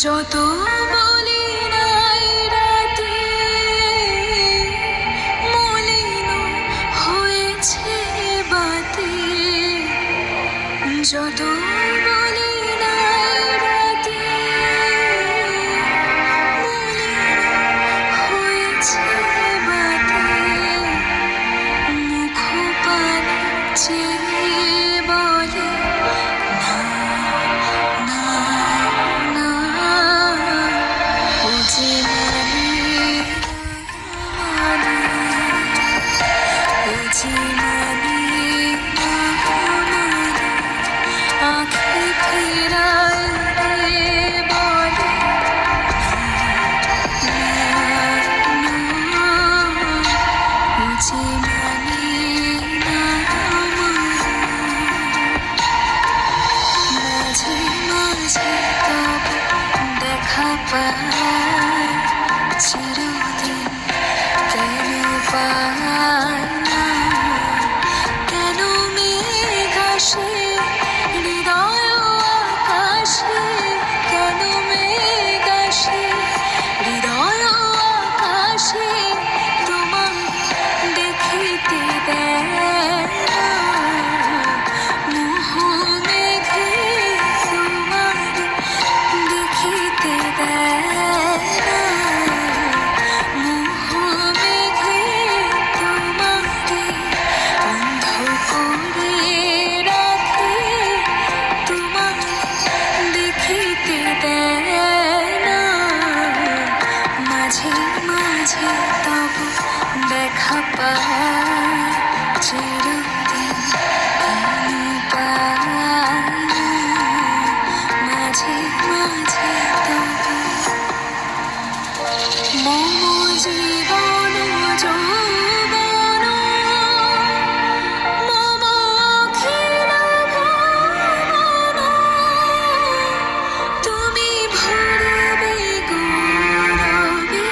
যত বলি নাই রাতে মলিন হয়েছে বাতি, যত বলি নাই রাতে মলিন হয়েছে বাতি, মুখ পানে চেয়ে বলে না না না, ও যে মানে ও যে মানে না মানে, আঁখি ফিরায় বলে না না, ও যে মানে না মানে, মাঝে মাঝে তব দেখা পায় চিরদিন, কেন পায় না, কেন মেঘ আসে হৃদয় আকাশে, কেন মেঘ আসে হৃদয় আকাশে, তোমার দেখিতে দেয় না, মোহ মেঘে তোমার দেখিতে দেয় না, মোহ মেঘে তোমাকে অন্ধ করে রাখে, তোমার দেখিতে দেয় না, মাঝে মাঝে তব দেখা পায় চিরদিন, কেন পায় না, মাঝে মাঝে তব মম জীবন যৌবন মম অখিল ভুবন, তুমি ভরবে গৌরবে,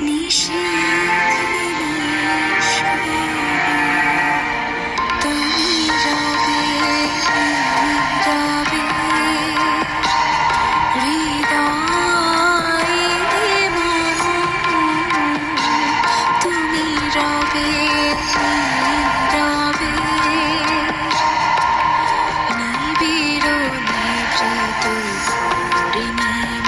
নিশীথ নিমেষে তুমি রবে রবে হৃদয়ে মম, তুমি রবে রবে নিবিড় নিভৃত করে নিবে।